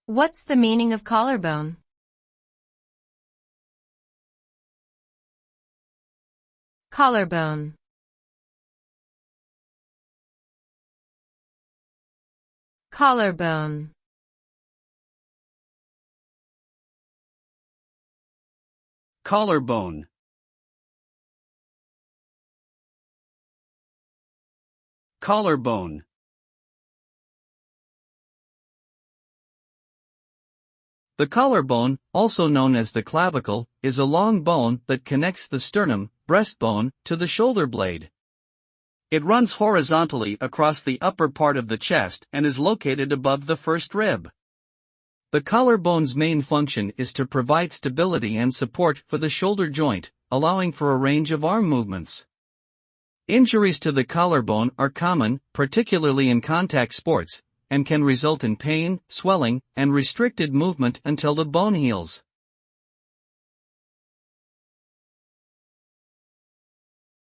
What's the meaning of collarbone? Collarbone. Collarbone. Collarbone. Collarbone. The collarbone, also known as the clavicle, is a long bone that connects the sternum, breastbone, to the shoulder blade. It runs horizontally across the upper part of the chest and is located above the first rib. The collarbone's main function is to provide stability and support for the shoulder joint, allowing for a range of arm movements. Injuries to the collarbone are common, particularly in contact sports, and can result in pain, swelling, and restricted movement until the bone heals.